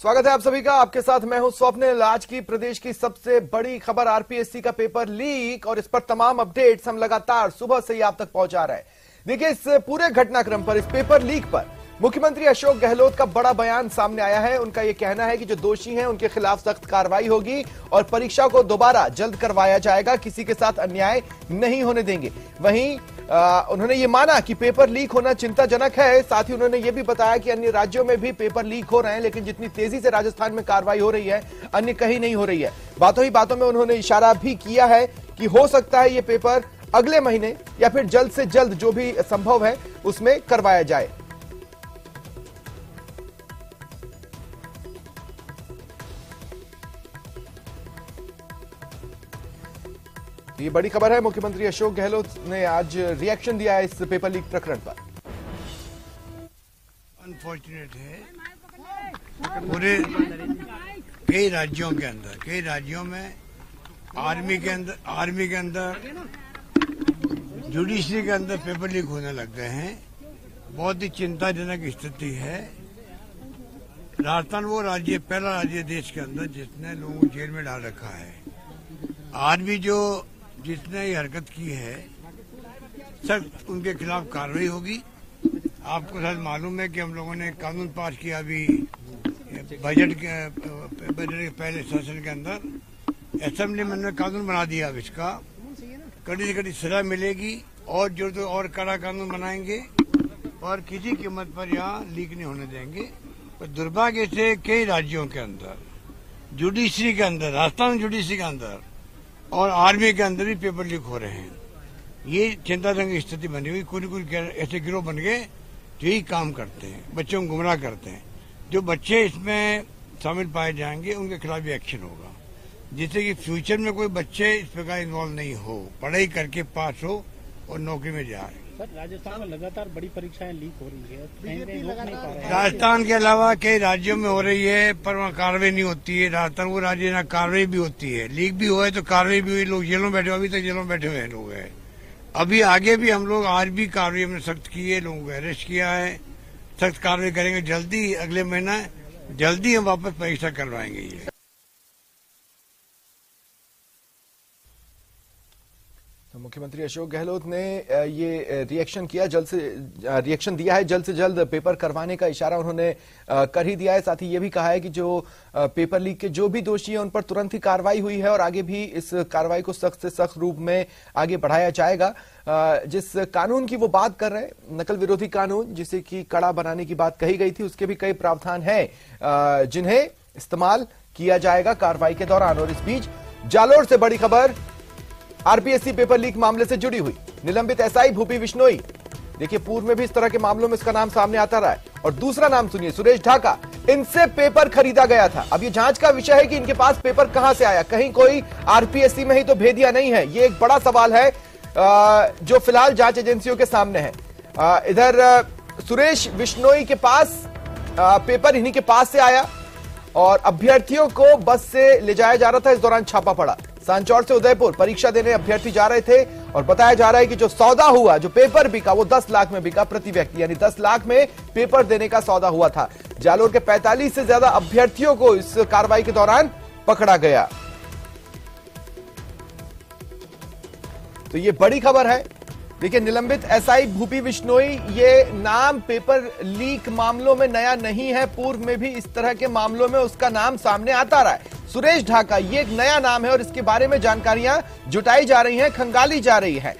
स्वागत है आप सभी का। आपके साथ मैं हूं स्वप्निल। आज की प्रदेश की सबसे बड़ी खबर आरपीएससी का पेपर लीक और इस पर तमाम अपडेट्स हम लगातार सुबह से ही आप तक पहुंचा रहे हैं। देखिए, इस पूरे घटनाक्रम पर, इस पेपर लीक पर मुख्यमंत्री अशोक गहलोत का बड़ा बयान सामने आया है। उनका यह कहना है कि जो दोषी हैं उनके खिलाफ सख्त कार्रवाई होगी और परीक्षा को दोबारा जल्द करवाया जाएगा, किसी के साथ अन्याय नहीं होने देंगे। वहीं उन्होंने ये माना कि पेपर लीक होना चिंताजनक है। साथ ही उन्होंने ये भी बताया कि अन्य राज्यों में भी पेपर लीक हो रहे हैं, लेकिन जितनी तेजी से राजस्थान में कार्रवाई हो रही है अन्य कहीं नहीं हो रही है। बातों ही बातों में उन्होंने इशारा भी किया है कि हो सकता है ये पेपर अगले महीने या फिर जल्द से जल्द जो भी संभव है उसमें करवाया जाए। ये बड़ी खबर है। मुख्यमंत्री अशोक गहलोत ने आज रिएक्शन दिया है इस पेपर लीक प्रकरण पर। अनफॉर्चुनेट है, पूरे कई राज्यों में आर्मी के अंदर जुडिशरी के अंदर पेपर लीक होने लग गए हैं। बहुत ही चिंताजनक स्थिति है। राजस्थान वो राज्य, पहला राज्य देश के अंदर जिसने लोगों को जेल में डाल रखा है। आज भी जिसने ये हरकत की है, सख्त उनके खिलाफ कार्रवाई होगी। आपको शायद मालूम है कि हम लोगों ने कानून पास किया अभी बजट के पहले सेशन के अंदर। असेंबली में कानून बना दिया। अब इसका कड़ी से कड़ी सजा मिलेगी और जो तो और कड़ा कानून बनाएंगे और किसी कीमत पर यहाँ लीक नहीं होने देंगे। पर दुर्भाग्य से कई राज्यों के अंदर जुडिशरी के अंदर, राजस्थान जुडिशरी के अंदर और आर्मी के अंदर भी पेपर लीक हो रहे हैं। ये चिंताजनक स्थिति बनी हुई। कुछ ऐसे गिरोह बन गए जो ही काम करते हैं, बच्चों को गुमराह करते हैं। जो बच्चे इसमें शामिल पाए जाएंगे उनके खिलाफ भी एक्शन होगा, जिससे कि फ्यूचर में कोई बच्चे इस प्रकार इन्वॉल्व नहीं हो, पढ़ाई करके पास हो और नौकरी में जाए। सर, राजस्थान में लगातार बड़ी परीक्षाएं लीक हो रही है। राजस्थान के अलावा कई राज्यों में हो रही है, पर वहाँ कार्रवाई नहीं होती है। राजस्थान वो राज्य जहाँ कार्रवाई भी होती है। लीक भी हुआ है तो कार्रवाई भी हुई। लोग जेलों में बैठे, अभी तक जेलों में बैठे हुए लोग हैं। अभी आगे भी हम लोग आज भी कार्रवाई हमने सख्त की है, लोगों को अरेस्ट किया है। सख्त कार्रवाई करेंगे जल्दी, अगले महीना जल्दी हम वापस परीक्षा करवाएंगे। ये मुख्यमंत्री अशोक गहलोत ने ये रिएक्शन दिया है। जल्द से जल्द पेपर करवाने का इशारा उन्होंने कर ही दिया है। साथ ही ये भी कहा है कि जो पेपर लीक के जो भी दोषी हैं उन पर तुरंत ही कार्रवाई हुई है और आगे भी इस कार्रवाई को सख्त से सख्त रूप में आगे बढ़ाया जाएगा। जिस कानून की वो बात कर रहे हैं, नकल विरोधी कानून, जिसे कि कड़ा बनाने की बात कही गई थी, उसके भी कई प्रावधान हैं जिन्हें इस्तेमाल किया जाएगा कार्रवाई के दौरान। और इस बीच जालोर से बड़ी खबर आरपीएससी पेपर लीक मामले से जुड़ी हुई। निलंबित एसआई भूपी बिश्नोई, देखिए पूर्व में भी इस तरह के मामलों में इसका नाम सामने आता रहा है। और दूसरा नाम सुनिए, सुरेश ढाका। इनसे पेपर खरीदा गया था। अब ये जांच का विषय है कि इनके पास पेपर कहां से आया। कहीं कोई आरपीएससी में ही तो भेदिया नहीं है। ये एक बड़ा सवाल है जो फिलहाल जांच एजेंसियों के सामने है। इधर सुरेश बिश्नोई के पास पेपर इन्हीं के पास से आया और अभ्यर्थियों को बस से ले जाया जा रहा था। इस दौरान छापा पड़ा। सांचौर से उदयपुर परीक्षा देने अभ्यर्थी जा रहे थे और बताया जा रहा है कि जो सौदा हुआ, जो पेपर बिका, वो 10 लाख में बिका प्रति व्यक्ति, यानी 10 लाख में पेपर देने का सौदा हुआ था। जालोर के 45 से ज्यादा अभ्यर्थियों को इस कार्रवाई के दौरान पकड़ा गया। तो ये बड़ी खबर है। देखिए, निलंबित एसआई भूपी बिश्नोई, ये नाम पेपर लीक मामलों में नया नहीं है। पूर्व में भी इस तरह के मामलों में उसका नाम सामने आता रहा है। सुरेश ढाका ये एक नया नाम है और इसके बारे में जानकारियां जुटाई जा रही हैं, खंगाली जा रही है।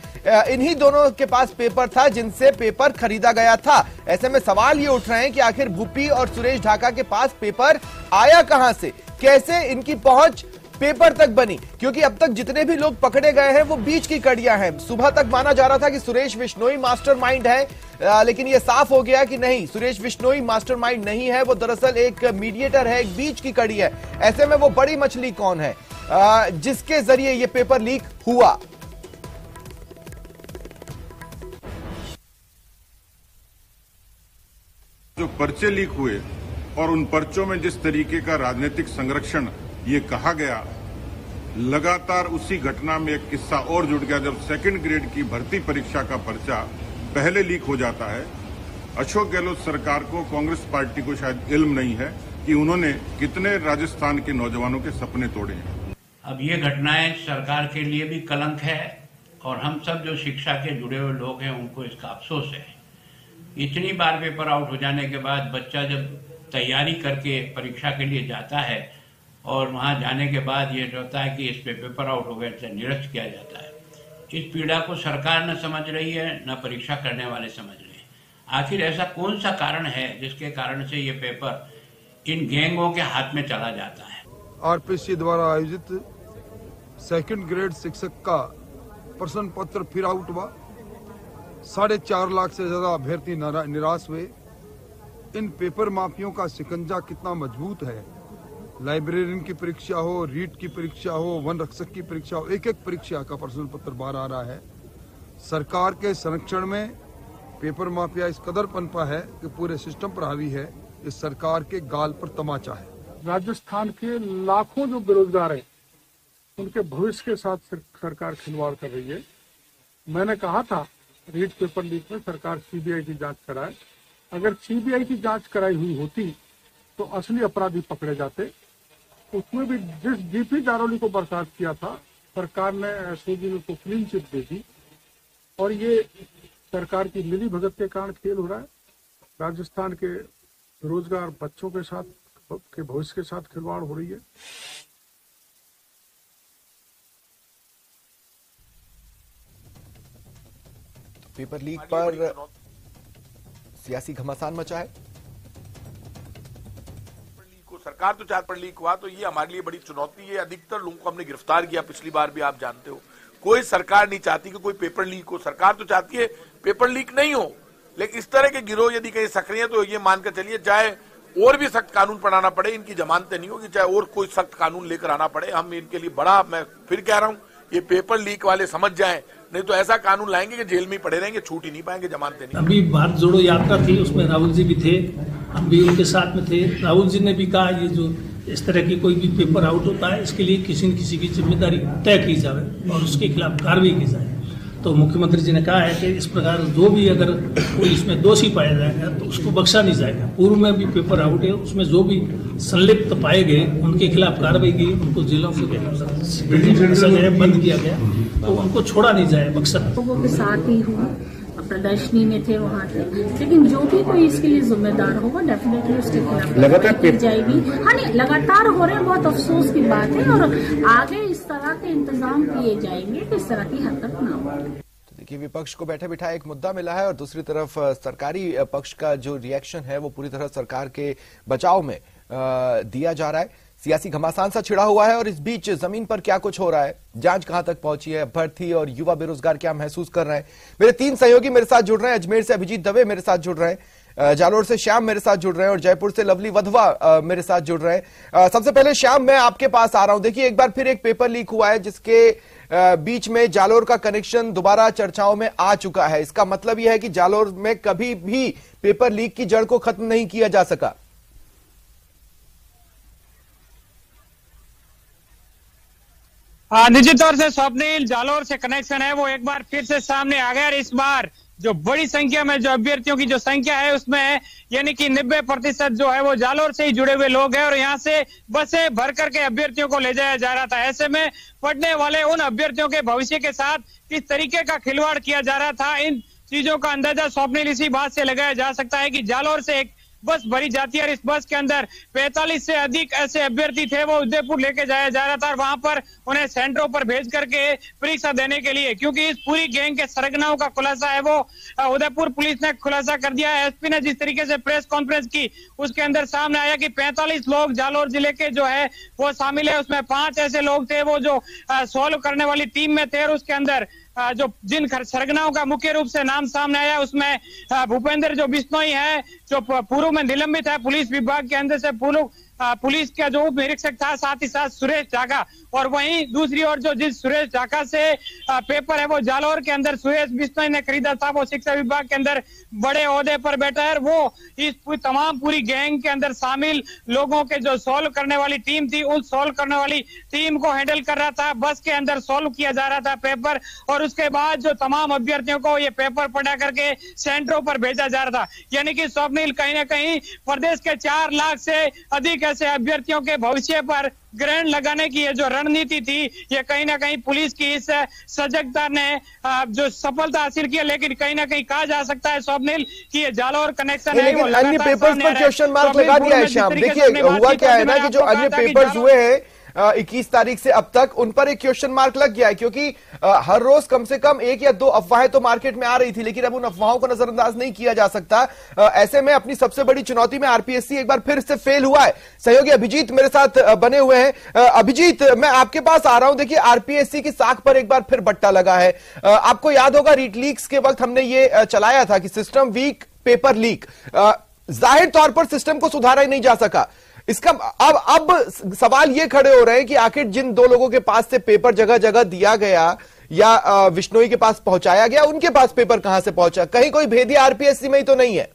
इन्हीं दोनों के पास पेपर था जिनसे पेपर खरीदा गया था। ऐसे में सवाल ये उठ रहे हैं कि आखिर भूपी और सुरेश ढाका के पास पेपर आया कहां से, कैसे इनकी पहुंच पेपर तक बनी। क्योंकि अब तक जितने भी लोग पकड़े गए हैं वो बीच की कड़ियां हैं। सुबह तक माना जा रहा था कि सुरेश बिश्नोई मास्टरमाइंड है, लेकिन ये साफ हो गया कि नहीं, सुरेश बिश्नोई मास्टरमाइंड नहीं है। वो दरअसल एक मीडिएटर है, एक बीच की कड़ी है। ऐसे में वो बड़ी मछली कौन है जिसके जरिए ये पेपर लीक हुआ। जो पर्चे लीक हुए और उन पर्चों में जिस तरीके का राजनीतिक संरक्षण ये कहा गया, लगातार उसी घटना में एक किस्सा और जुड़ गया। जब सेकंड ग्रेड की भर्ती परीक्षा का पर्चा पहले लीक हो जाता है। अशोक गहलोत सरकार को, कांग्रेस पार्टी को शायद इल्म नहीं है कि उन्होंने कितने राजस्थान के नौजवानों के सपने तोड़े हैं। अब ये घटनाएं सरकार के लिए भी कलंक है और हम सब जो शिक्षा के जुड़े हुए लोग हैं उनको इसका अफसोस है। इतनी बार पेपर आउट हो जाने के बाद बच्चा जब तैयारी करके परीक्षा के लिए जाता है और वहां जाने के बाद ये होता है कि इस पे पेपर आउट हो गए तो निरस्त किया जाता है। इस पीड़ा को सरकार न समझ रही है, न परीक्षा करने वाले समझ रहे हैं। आखिर ऐसा कौन सा कारण है जिसके कारण से ये पेपर इन गैंगों के हाथ में चला जाता है। आरपीसी द्वारा आयोजित सेकंड ग्रेड शिक्षक का प्रश्न पत्र फिर आउट हुआ। 4.5 लाख से ज्यादा अभ्यर्थी निराश हुए। इन पेपर माफियों का शिकंजा कितना मजबूत है। लाइब्रेरियन की परीक्षा हो, रीट की परीक्षा हो, वन रक्षक की परीक्षा हो, एक एक परीक्षा का प्रश्न पत्र बाहर आ रहा है। सरकार के संरक्षण में पेपर माफिया इस कदर पनपा है कि पूरे सिस्टम पर हावी है। इस सरकार के गाल पर तमाचा है। राजस्थान के लाखों जो बेरोजगार हैं उनके भविष्य के साथ सरकार खिलवाड़ कर रही है। मैंने कहा था रीट पेपर लीक में सरकार सीबीआई की जांच कराए। अगर सीबीआई की जांच कराई हुई होती तो असली अपराधी पकड़े जाते। उसमें भी जिस जीपी जारौली को बर्खास्त किया था सरकार ने एसओजी को क्लीन चिट दे दी और ये सरकार की मिली भगत के कारण खेल हो रहा है। राजस्थान के बेरोजगार बच्चों के साथ के भविष्य के साथ खिलवाड़ हो रही है। पेपर लीक पर सियासी घमासान मचा है। सरकार तो चाहती पर लीक हुआ तो ये हमारे लिए बड़ी चुनौती है। अधिकतर लोगों को हमने गिरफ्तार किया पिछली बार भी, आप जानते हो। कोई सरकार नहीं चाहती कि कोई पेपर लीक हो। सरकार तो चाहती है पेपर लीक नहीं हो, लेकिन इस तरह के गिरोह यदि कहीं सक्रिय है तो ये मानकर चलिए चाहे और भी सख्त कानून बनाना पड़े, इनकी जमानतें नहीं होगी, चाहे और कोई सख्त कानून लेकर आना पड़े। हम इनके लिए बड़ा, मैं फिर कह रहा हूँ, ये पेपर लीक वाले समझ जाएं, नहीं तो ऐसा कानून लाएंगे कि जेल में ही पड़े रहेंगे, छूट ही नहीं पाएंगे, जमानतें नहीं। अभी भारत जोड़ो यात्रा थी, उसमें राहुल जी भी थे, हम भी उनके साथ में थे। राहुल जी ने भी कहा ये जो इस तरह की कोई भी पेपर आउट होता है इसके लिए किसी न किसी की जिम्मेदारी तय की जाए और उसके खिलाफ कार्रवाई की जाए। तो मुख्यमंत्री जी ने कहा है कि इस प्रकार जो भी अगर कोई इसमें दोषी पाया जाएगा तो उसको बख्शा नहीं जाएगा। पूर्व में भी पेपर आउट है, उसमें जो भी संलिप्त पाए गए उनके खिलाफ कार्रवाई की, उनको जेलों से बंद किया गया, तो उनको छोड़ा नहीं जाए, बख्शा। लोगों के साथ ही हुआ, प्रदर्शनी में थे, वहाँ थे, लेकिन जो भी कोई इसके लिए जिम्मेदार होगा डेफिनेटली उसके खिलाफ लगातार की जाएगी। हाँ नहीं, लगातार हो रहे हैं, बहुत अफसोस की बात है और आगे इस तरह के इंतजाम किए जाएंगे कि इस तरह की हरकत न हो। तो देखिए, विपक्ष को बैठे बिठाए एक मुद्दा मिला है और दूसरी तरफ सरकारी पक्ष का जो रिएक्शन है वो पूरी तरह सरकार के बचाव में दिया जा रहा है। सियासी घमासान सा छिड़ा हुआ है और इस बीच जमीन पर क्या कुछ हो रहा है, जांच कहां तक पहुंची है, अभ्यर्थी और युवा बेरोजगार क्या महसूस कर रहे हैं। मेरे 3 सहयोगी मेरे साथ जुड़ रहे हैं। अजमेर से अभिजीत दवे मेरे साथ जुड़ रहे हैं, जालोर से श्याम मेरे साथ जुड़ रहे हैं और जयपुर से लवली वधवा मेरे साथ जुड़ रहे हैं। सबसे पहले श्याम, मैं आपके पास आ रहा हूं। देखिए, एक बार फिर एक पेपर लीक हुआ है जिसके बीच में जालोर का कनेक्शन दोबारा चर्चाओं में आ चुका है। इसका मतलब यह है कि जालोर में कभी भी पेपर लीक की जड़ को खत्म नहीं किया जा सका। निश्चित तौर से स्वप्निल, जालोर से कनेक्शन है वो एक बार फिर से सामने आ गया और इस बार जो बड़ी संख्या में जो अभ्यर्थियों की जो संख्या है उसमें यानी कि 90% जो है वो जालोर से ही जुड़े हुए लोग हैं और यहाँ से बसें भर करके अभ्यर्थियों को ले जाया जा रहा था। ऐसे में पढ़ने वाले उन अभ्यर्थियों के भविष्य के साथ किस तरीके का खिलवाड़ किया जा रहा था, इन चीजों का अंदाजा स्वप्निल इसी बात से लगाया जा सकता है कि जालोर से एक बस भरी जाती है और इस बस के अंदर 45 से अधिक ऐसे अभ्यर्थी थे वो उदयपुर लेके जाया जा रहा था और वहां पर उन्हें सेंटरों पर भेज करके परीक्षा देने के लिए, क्योंकि इस पूरी गैंग के सरगनाओं का खुलासा है वो उदयपुर पुलिस ने खुलासा कर दिया है। एसपी ने जिस तरीके से प्रेस कॉन्फ्रेंस की उसके अंदर सामने आया कि 45 लोग जालोर जिले के जो है वो शामिल है, उसमें 5 ऐसे लोग थे वो जो सॉल्व करने वाली टीम में थे और उसके अंदर जो जिन सरगनाओं का मुख्य रूप से नाम सामने आया उसमें भूपेंद्र जो बिश्नोई है जो पूर्व में निलंबित है पुलिस विभाग के अंदर से पूर्व पुलिस का जो उप निरीक्षक था, साथ ही साथ सुरेश चाका, और वहीं दूसरी ओर जो जिस सुरेश चाका से पेपर है वो जालौर के अंदर सुरेश बिश्नोई ने खरीदा था, वो शिक्षा विभाग के अंदर बड़े ओहदे पर बैठा है। वो इस तमाम पूरी गैंग के अंदर शामिल लोगों के जो सॉल्व करने वाली टीम थी, उस सॉल्व करने वाली टीम को हैंडल कर रहा था। बस के अंदर सॉल्व किया जा रहा था पेपर, और उसके बाद जो तमाम अभ्यर्थियों को ये पेपर पढ़ा करके सेंटरों पर भेजा जा रहा था। यानी कि स्वप्निल कहीं ना कहीं प्रदेश के 4 लाख से अधिक ऐसे अभ्यर्थियों के भविष्य पर ग्रहण लगाने की ये जो रणनीति थी, ये कहीं ना कहीं पुलिस की इस सजगता ने जो सफलता हासिल की है। लेकिन कहीं ना कहीं कहा जा सकता है स्वप्निल कि ये जालौर कनेक्शन है, लेकिन अन्य पेपर्स पर क्वेश्चन मार्क लगा दिया है श्याम। देखिए हुआ क्या है ना कि जो अन्य पेपर्स हुए हैं 21 तारीख से अब तक, उन पर एक क्वेश्चन मार्क लग गया है, क्योंकि हर रोज कम से कम 1 या 2 अफवाहें तो मार्केट में आ रही थी, लेकिन अब उन अफवाहों को नजरअंदाज नहीं किया जा सकता। ऐसे में अपनी सबसे बड़ी चुनौती में आरपीएससी एक बार फिर से फेल हुआ है। सहयोगी अभिजीत मेरे साथ बने हुए हैं। अभिजीत, मैं आपके पास आ रहा हूं। देखिए आरपीएससी की साख पर एक बार फिर बट्टा लगा है। आपको याद होगा रीट लीक्स के वक्त हमने ये चलाया था कि सिस्टम वीक, पेपर लीक। जाहिर तौर पर सिस्टम को सुधारा ही नहीं जा सका। इसका अब सवाल ये खड़े हो रहे हैं कि आखिर जिन 2 लोगों के पास से पेपर जगह जगह दिया गया या विश्नोई के पास पहुंचाया गया, उनके पास पेपर कहां से पहुंचा? कहीं कोई भेदिया आरपीएससी में ही तो नहीं है?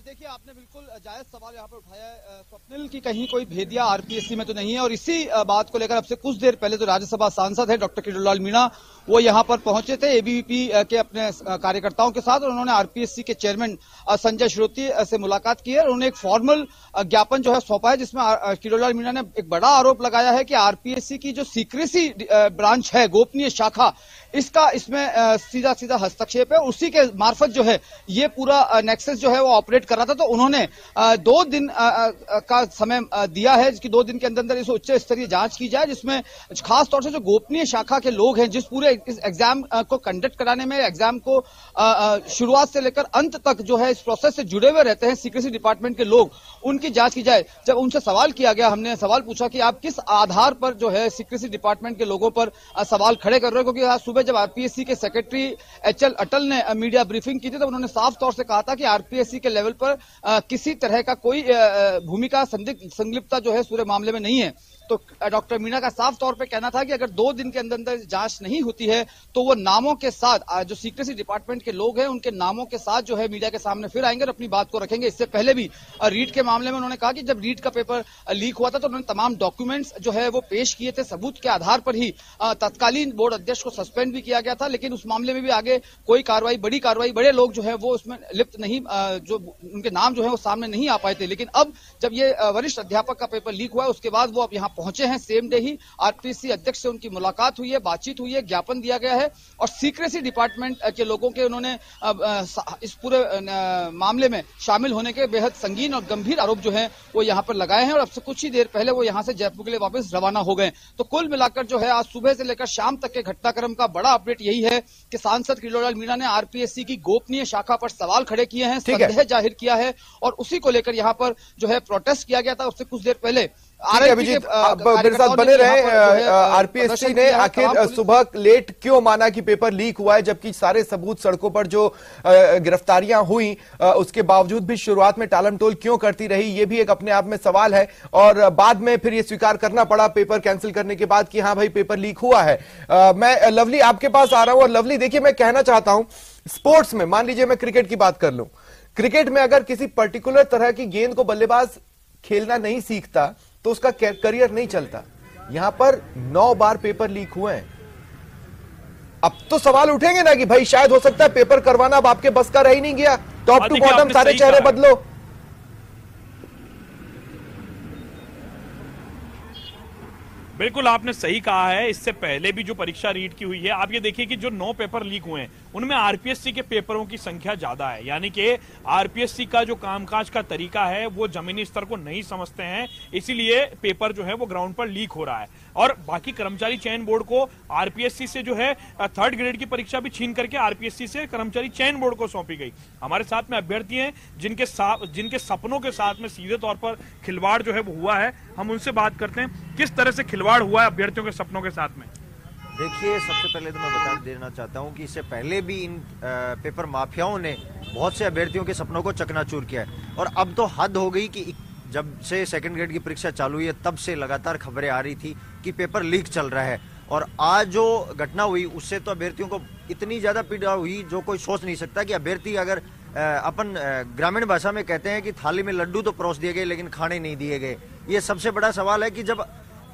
देखिए, आपने बिल्कुल जायज सवाल यहाँ पर उठाया है स्वप्निल की कहीं कोई भेदिया आरपीएससी में तो नहीं है। और इसी बात को लेकर अब से कुछ देर पहले जो राज्यसभा सांसद है डॉक्टर किरोड़ीलाल मीणा, वो यहाँ पर पहुंचे थे एबीवीपी के अपने कार्यकर्ताओं के साथ, और उन्होंने आरपीएससी के चेयरमैन संजय श्रोती से मुलाकात की है। उन्होंने एक फॉर्मल ज्ञापन जो है सौंपा है, जिसमें किरोड़ीलाल मीणा ने एक बड़ा आरोप लगाया है कि आरपीएससी की जो सीक्रेसी ब्रांच है, गोपनीय शाखा, इसमें सीधा सीधा हस्तक्षेप है। उसी के मार्फत जो है ये पूरा नेक्सस जो है वो ऑपरेट कर रहा था। तो उन्होंने 2 दिन का समय दिया है, जिसकी 2 दिन के अंदर इस उच्च स्तरीय जांच की जाए, जिसमें खास तौर से जो गोपनीय शाखा के लोग हैं, जिस पूरे इस एग्जाम को कंडक्ट कराने में, एग्जाम को शुरुआत से लेकर अंत तक जो है इस प्रोसेस से जुड़े हुए रहते हैं सीक्रेसी डिपार्टमेंट के लोग, उनकी जांच की जाए। जब उनसे सवाल किया गया, हमने सवाल पूछा कि आप किस आधार पर जो है सीक्रेसी डिपार्टमेंट के लोगों पर सवाल खड़े कर रहे हो, क्योंकि आज सुबह जब आरपीएससी के सेक्रेटरी एचएल अटल ने मीडिया ब्रीफिंग की थी, तो उन्होंने साफ तौर से कहा था कि आरपीएससी के लेवल पर किसी तरह का कोई भूमिका संलिप्तता जो है पूरे मामले में नहीं है। तो डॉक्टर मीणा का साफ तौर पे कहना था कि अगर 2 दिन के अंदर जांच नहीं होती है तो वो नामों के साथ, जो सीक्रेसी डिपार्टमेंट के लोग हैं उनके नामों के साथ जो है मीडिया के सामने फिर आएंगे और अपनी बात को रखेंगे। इससे पहले भी रीट के मामले में उन्होंने कहा कि जब रीट का पेपर लीक हुआ था तो उन्होंने तमाम डॉक्यूमेंट्स जो है वो पेश किए थे, सबूत के आधार पर ही तत्कालीन बोर्ड अध्यक्ष को सस्पेंड भी किया गया था। लेकिन उस मामले में भी आगे कोई कार्रवाई, बड़ी कार्रवाई, बड़े लोग जो है वो उसमें लिप्त नहीं, जो उनके नाम जो है वो सामने नहीं आ पाए थे। लेकिन अब जब ये वरिष्ठ अध्यापक का पेपर लीक हुआ है, उसके बाद वो अब यहाँ पहुंचे हैं। सेम डे ही आरपीएससी अध्यक्ष से उनकी मुलाकात हुई है, बातचीत हुई है, ज्ञापन दिया गया है, और सीक्रेसी डिपार्टमेंट के लोगों के उन्होंने इस पूरे मामले में शामिल होने के बेहद संगीन और गंभीर आरोप जो है वो यहाँ पर लगाए हैं। और अब से कुछ ही देर पहले वो यहाँ से जयपुर के लिए वापस रवाना हो गए। तो कुल मिलाकर जो है आज सुबह से लेकर शाम तक के घटनाक्रम का बड़ा अपडेट यही है कि सांसद किरोड़ीलाल मीणा ने आरपीएससी की गोपनीय शाखा पर सवाल खड़े किए हैं, संदेह जाहिर किया है, और उसी को लेकर यहाँ पर जो है प्रोटेस्ट किया गया था। उससे कुछ देर पहले अभिजीत आप मेरे साथ बने रहे। आरपीएससी ने आखिर सुबह लेट क्यों माना कि पेपर लीक हुआ है, जबकि सारे सबूत सड़कों पर जो गिरफ्तारियां हुई उसके बावजूद भी शुरुआत में टालमटोल क्यों करती रही, ये भी एक अपने आप में सवाल है। और बाद में फिर ये स्वीकार करना पड़ा पेपर कैंसिल करने के बाद कि हाँ भाई पेपर लीक हुआ है। मैं लवली आपके पास आ रहा हूं। और लवली देखिए, मैं कहना चाहता हूं स्पोर्ट्स में, मान लीजिए मैं क्रिकेट की बात कर लूं, क्रिकेट में अगर किसी पर्टिकुलर तरह की गेंद को बल्लेबाज खेलना नहीं सीखता तो उसका करियर नहीं चलता। यहां पर 9 बार पेपर लीक हुए हैं। अब तो सवाल उठेंगे ना कि भाई शायद हो सकता है पेपर करवाना अब आपके बस का रह ही नहीं गया, टॉप टू बॉटम सारे चेहरे बदलो। बिल्कुल आपने सही कहा है। इससे पहले भी जो परीक्षा रीट की हुई है, आप ये देखिए कि जो 9 पेपर लीक हुए हैं उनमें आरपीएससी के पेपरों की संख्या ज्यादा है। यानी कि आरपीएससी का जो कामकाज का तरीका है वो जमीनी स्तर को नहीं समझते हैं, इसीलिए पेपर जो है वो ग्राउंड पर लीक हो रहा है। और बाकी कर्मचारी चयन बोर्ड को आरपीएससी से जो है 3rd ग्रेड की परीक्षा भी छीन करके आरपीएससी से कर्मचारी चयन बोर्ड को सौंपी गई। हमारे साथ में अभ्यर्थी हैं जिनके सपनों के साथ में सीधे तौर पर खिलवाड़ जो है वो हुआ है। हम उनसे बात करते हैं किस तरह से खिलवाड़ हुआ है अभ्यर्थियों के सपनों के साथ में। देखिए, सबसे पहले तो मैं बता देना चाहता हूं कि इससे पहले भी इन पेपर माफियाओं ने बहुत से अभ्यर्थियों के सपनों को चकनाचूर किया है। और अब तो हद हो गई कि जब से सेकंड ग्रेड की परीक्षा चालू हुई है तब से लगातार खबरें आ रही थी कि पेपर लीक चल रहा है, और आज जो घटना हुई उससे तो अभ्यर्थियों को इतनी ज्यादा पीड़ा हुई जो कोई सोच नहीं सकता कि अभ्यर्थी अगर अपन ग्रामीण भाषा में कहते हैं कि थाली में लड्डू तो परोस दिए गए लेकिन खाने नहीं दिए गए। ये सबसे बड़ा सवाल है कि जब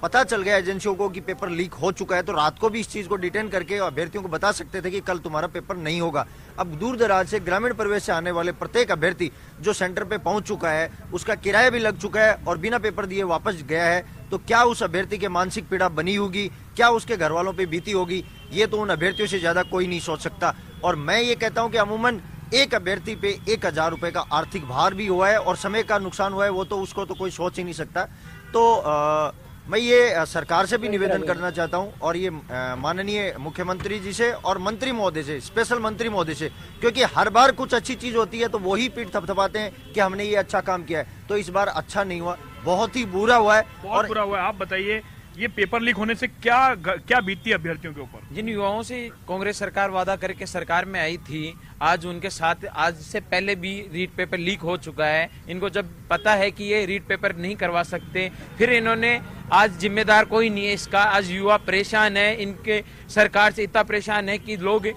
पता चल गया एजेंसियों को कि पेपर लीक हो चुका है तो रात को भी इस चीज को डिटेन करके अभ्यर्थियों को बता सकते थे कि कल तुम्हारा पेपर नहीं होगा। अब दूर दराज से ग्रामीण परिवेश से आने वाले प्रत्येक अभ्यर्थी जो सेंटर पे पहुंच चुका है, उसका किराया भी लग चुका है और बिना पेपर दिए वापस गया है, तो क्या उस अभ्यर्थी के मानसिक पीड़ा बनी होगी, क्या उसके घर वालों पे बीती होगी, ये तो उन अभ्यर्थियों से ज्यादा कोई नहीं सोच सकता। और मैं ये कहता हूँ कि अमूमन एक अभ्यर्थी पे 1000 रुपए का आर्थिक भार भी हुआ है और समय का नुकसान हुआ है, वो तो उसको तो कोई सोच ही नहीं सकता। तो मैं ये सरकार से भी निवेदन करना चाहता हूं और ये माननीय मुख्यमंत्री जी से और मंत्री महोदय से, स्पेशल मंत्री महोदय से, क्योंकि हर बार कुछ अच्छी चीज होती है तो वही पीठ थपथपाते हैं कि हमने ये अच्छा काम किया है, तो इस बार अच्छा नहीं हुआ, बहुत ही बुरा हुआ है। बहुत बुरा हुआ है। आप बताइए ये पेपर लीक होने से क्या बीतती है अभ्यर्थियों के ऊपर? जिन युवाओं से कांग्रेस सरकार वादा करके सरकार में आई थी, आज उनके साथ आज से पहले भी रीट पेपर लीक हो चुका है। इनको जब पता है कि ये रीट पेपर नहीं करवा सकते, फिर इन्होंने आज जिम्मेदार कोई नहीं है इसका। आज युवा परेशान है, इनके सरकार से इतना परेशान है कि लोग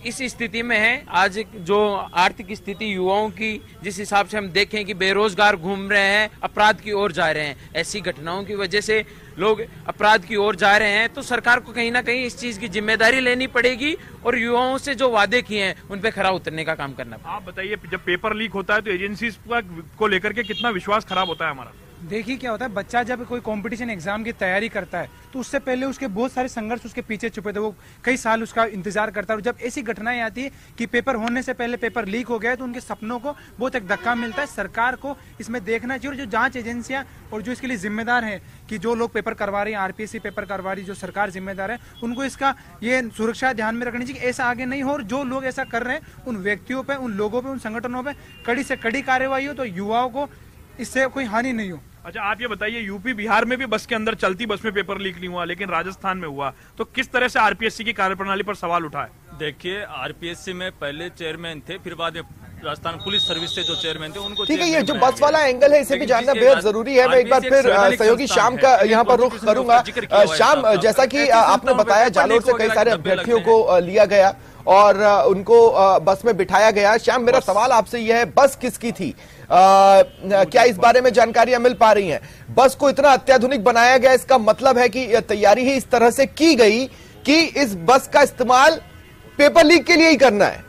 इस स्थिति में है। आज जो आर्थिक स्थिति युवाओं की जिस हिसाब से हम देखें कि बेरोजगार घूम रहे हैं, अपराध की ओर जा रहे हैं, ऐसी घटनाओं की वजह से लोग अपराध की ओर जा रहे हैं, तो सरकार को कहीं ना कहीं इस चीज की जिम्मेदारी लेनी पड़ेगी और युवाओं से जो वादे किए हैं उन पे खरा उतरने का काम करना पड़ेगा। आप बताइए जब पेपर लीक होता है तो एजेंसी को लेकर के कितना विश्वास खराब होता है हमारा? देखिए क्या होता है, बच्चा जब कोई कंपटीशन एग्जाम की तैयारी करता है तो उससे पहले उसके बहुत सारे संघर्ष उसके पीछे छुपे थे, वो कई साल उसका इंतजार करता है। और जब ऐसी घटनाएं आती है कि पेपर होने से पहले पेपर लीक हो गया तो उनके सपनों को बहुत एक धक्का मिलता है। सरकार को इसमें देखना चाहिए और जो जांच एजेंसियां और जो इसके लिए जिम्मेदार हैं कि जो लोग पेपर करवा रही हैं, आरपीएससी पेपर करवा रही, जो सरकार जिम्मेदार है, उनको इसका ये सुरक्षा ध्यान में रखनी चाहिए कि ऐसा आगे नहीं हो। और जो लोग ऐसा कर रहे हैं उन व्यक्तियों पे, उन लोगों पे, उन संगठनों पे कड़ी से कड़ी कार्यवाही हो तो युवाओं को इससे कोई हानि नहीं हो। अच्छा, आप ये बताइए यूपी बिहार में भी बस के अंदर चलती बस में पेपर लीक नहीं हुआ, लेकिन राजस्थान में हुआ, तो किस तरह से आरपीएससी की कार्यप्रणाली पर सवाल उठा है? देखिए, आरपीएससी में पहले चेयरमैन थे, फिर बाद में राजस्थान पुलिस सर्विस से जो चेयरमैन थे उनको। ठीक है, ये जो बस वाला एंगल है इसे भी जानना बेहद जरूरी है। मैं एक बार फिर सहयोगी श्याम का यहाँ पर रुख करूंगा। श्याम, जैसा कि आपने बताया जालोर से कई सारे अभ्यर्थियों को लिया गया और उनको बस में बिठाया गया। श्याम, मेरा सवाल आपसे यह है, बस किसकी थी? क्या इस बारे में जानकारियां मिल पा रही हैं? बस को इतना अत्याधुनिक बनाया गया, इसका मतलब है कि तैयारी ही इस तरह से की गई कि इस बस का इस्तेमाल पेपर लीक के लिए ही करना है।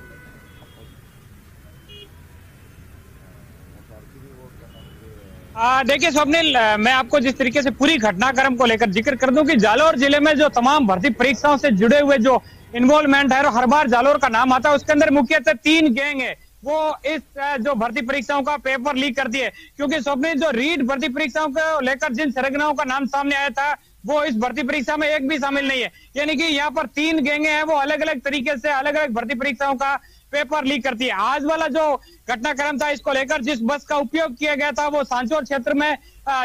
देखिए स्वप्निल, मैं आपको जिस तरीके से पूरी घटनाक्रम को लेकर जिक्र कर दूं कि जालोर जिले में जो तमाम भर्ती परीक्षाओं से जुड़े हुए जो इन्वॉल्वमेंट है, हर बार जालोर का नाम आता है। उसके अंदर मुख्यतः 3 गैंग है, वो इस जो भर्ती परीक्षाओं का पेपर लीक करती है। क्योंकि स्वप्निल, जो रीट भर्ती परीक्षाओं को लेकर जिन सरगनाओं का नाम सामने आया था वो इस भर्ती परीक्षा में एक भी शामिल नहीं है। यानी कि यहाँ पर 3 गैंगे हैं, वो अलग अलग तरीके से अलग अलग भर्ती परीक्षाओं का पेपर लीक करती है। आज वाला जो घटनाक्रम था, इसको लेकर जिस बस का उपयोग किया गया था वो सांचौर क्षेत्र में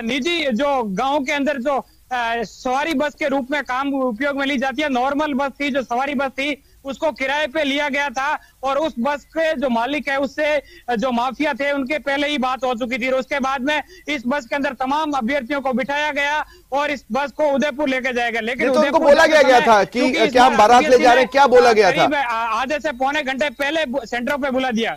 निजी जो गांव के अंदर जो सवारी बस के रूप में काम उपयोग में ली जाती है, नॉर्मल बस थी, जो सवारी बस थी, उसको किराए पे लिया गया था और उस बस के जो मालिक है उससे जो माफिया थे उनके पहले ही बात हो चुकी थी। और उसके बाद में इस बस के अंदर तमाम अभ्यर्थियों को बिठाया गया और इस बस को उदयपुर लेके जाएगा। लेकिन तो उनको बोला गया था कि क्या हम बारात ले जा रहे हैं, क्या बोला गया था? आधे से पौने घंटे पहले सेंटरों पे बुला दिया।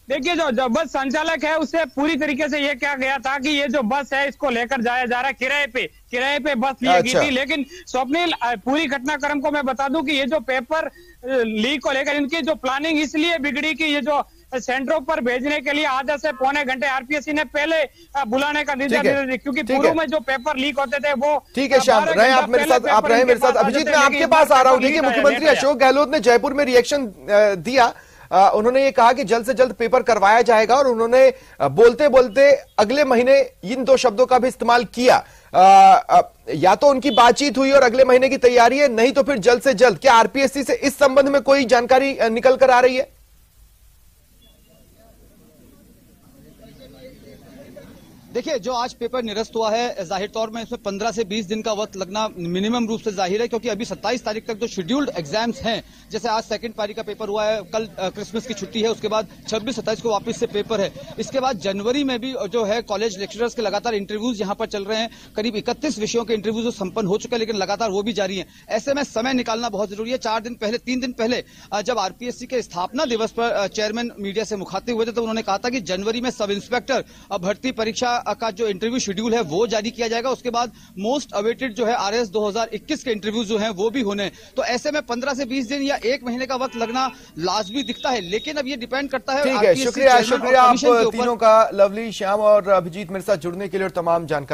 देखिए, जो बस संचालक है उससे पूरी तरीके से ये क्या गया था कि ये जो बस है इसको लेकर जाया जा रहा है किराए पे बस ली गई थी। लेकिन स्वप्निल, पूरी घटनाक्रम को मैं बता दूं कि ये जो पेपर लीक को लेकर इनकी जो प्लानिंग इसलिए बिगड़ी कि ये जो सेंटरों पर भेजने के लिए आधे से पौने घंटे आरपीएससी ने पहले बुलाने का निर्देश दिया, क्योंकि पूर्व में जो पेपर लीक होते थे वो। ठीक है श्याम, रहे आप मेरे साथ, आप रहे मेरे साथ। अभिजीत, मैं आपके पास आ रहा हूँ। देखिए, मुख्यमंत्री अशोक गहलोत ने जयपुर में रिएक्शन दिया। उन्होंने ये कहा कि जल्द से जल्द पेपर करवाया जाएगा और उन्होंने बोलते बोलते अगले महीने इन 2 शब्दों का भी इस्तेमाल किया। या तो उनकी बातचीत हुई और अगले महीने की तैयारी है, नहीं तो फिर जल्द से जल्द। क्या आरपीएससी से इस संबंध में कोई जानकारी निकल कर आ रही है? देखिए, जो आज पेपर निरस्त हुआ है, जाहिर तौर में इसमें 15 से 20 दिन का वक्त लगना मिनिमम रूप से जाहिर है, क्योंकि अभी 27 तारीख तक जो शेड्यूल्ड एग्जाम्स हैं, जैसे आज सेकंड पारी का पेपर हुआ है, कल क्रिसमस की छुट्टी है, उसके बाद 26-27 को वापस से पेपर है। इसके बाद जनवरी में भी जो है कॉलेज लेक्चरर्स के लगातार इंटरव्यूज यहां पर चल रहे हैं। करीब 31 विषयों के इंटरव्यूज संपन्न हो चुके हैं, लेकिन लगातार वो भी जारी है। ऐसे में समय निकालना बहुत जरूरी है। 3 दिन पहले जब आरपीएससी के स्थापना दिवस पर चेयरमैन मीडिया से मुखातिब हुए थे, तो उन्होंने कहा था कि जनवरी में सब इंस्पेक्टर भर्ती परीक्षा का जो इंटरव्यू शेड्यूल है वो जारी किया जाएगा। उसके बाद मोस्ट अवेटेड जो है आरएस 2021 के इंटरव्यू जो हैं वो भी होने। तो ऐसे में 15 से 20 दिन या 1 महीने का वक्त लगना लाजमी दिखता है, लेकिन अब ये डिपेंड करता है। ठीक है, शुक्रिया आप तीनों का, लवली, श्याम और अभिजीत मेरे साथ जुड़ने के लिए और तमाम जानकारी।